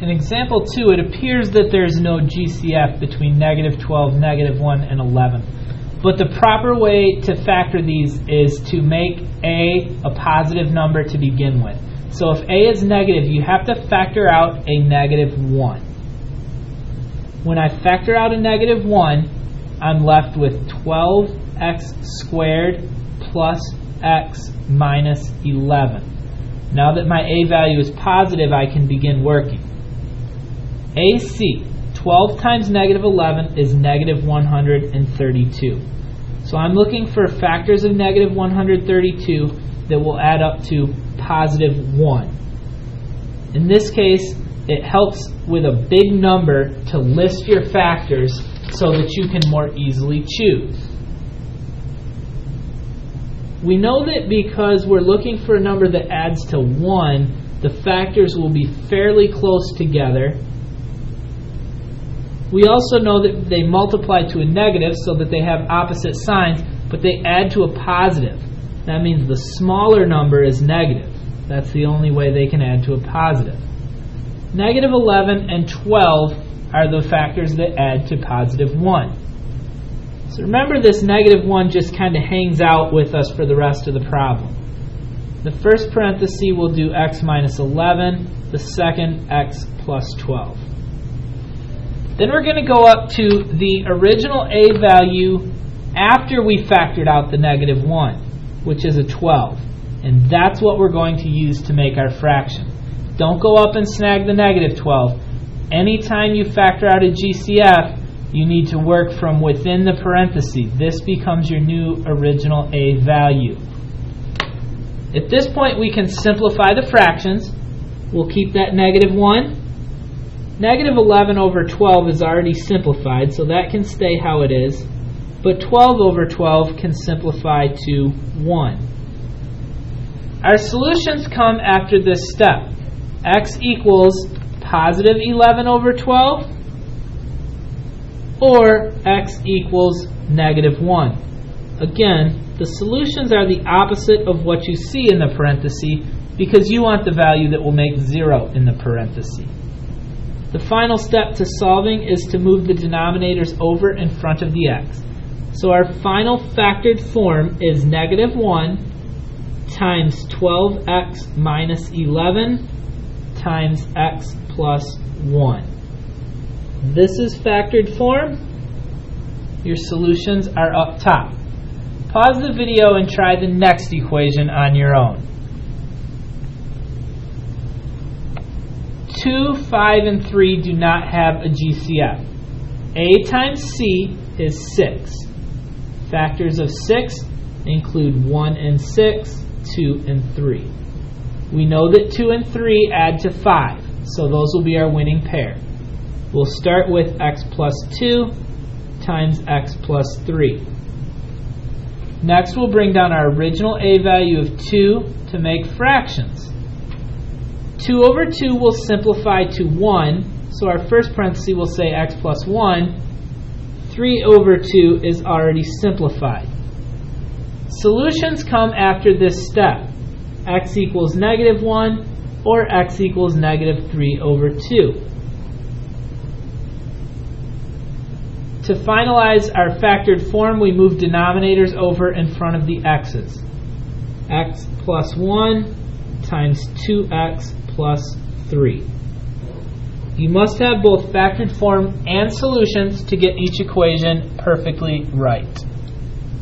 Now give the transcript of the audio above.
In example 2, it appears that there's no GCF between negative 12, negative 1, and 11. But the proper way to factor these is to make a positive number to begin with. So if a is negative, you have to factor out a negative 1. When I factor out a negative 1, I'm left with 12x squared plus x minus 11. Now that my a value is positive, I can begin working. AC, 12 times negative 11 is negative 132. So I'm looking for factors of negative 132 that will add up to positive 1. In this case, it helps with a big number to list your factors so that you can more easily choose. We know that because we're looking for a number that adds to 1, the factors will be fairly close together. We also know that they multiply to a negative so that they have opposite signs, but they add to a positive. That means the smaller number is negative. That's the only way they can add to a positive. Negative 11 and 12 are the factors that add to positive 1. So remember, this negative 1 just kind of hangs out with us for the rest of the problem. The first parenthesis will do x minus 11, the second x plus 12. Then we're going to go up to the original a value after we factored out the negative 1, which is a 12. And that's what we're going to use to make our fraction. Don't go up and snag the negative 12. Anytime you factor out a GCF, you need to work from within the parenthesis. This becomes your new original a value. At this point, we can simplify the fractions. We'll keep that negative 1. Negative 11 over 12 is already simplified, so that can stay how it is. But 12 over 12 can simplify to 1. Our solutions come after this step. X equals positive 11 over 12, or x equals negative 1. Again, the solutions are the opposite of what you see in the parenthesis because you want the value that will make 0 in the parenthesis. The final step to solving is to move the denominators over in front of the x. So our final factored form is negative 1 times 12x minus 11 times x plus 1. This is factored form. Your solutions are up top. Pause the video and try the next equation on your own. 2, 5, and 3 do not have a GCF. A times C is 6. Factors of 6 include 1 and 6, 2 and 3. We know that 2 and 3 add to 5, so those will be our winning pair. We'll start with x plus 2 times x plus 3. Next, we'll bring down our original a value of 2 to make fractions. 2 over 2 will simplify to 1, so our first parenthesis will say x plus 1. 3 over 2 is already simplified. Solutions come after this step. X equals negative 1 or x equals negative 3 over 2. To finalize our factored form, we move denominators over in front of the x's. X plus 1 times 2x plus 3. You must have both factored form and solutions to get each equation perfectly right.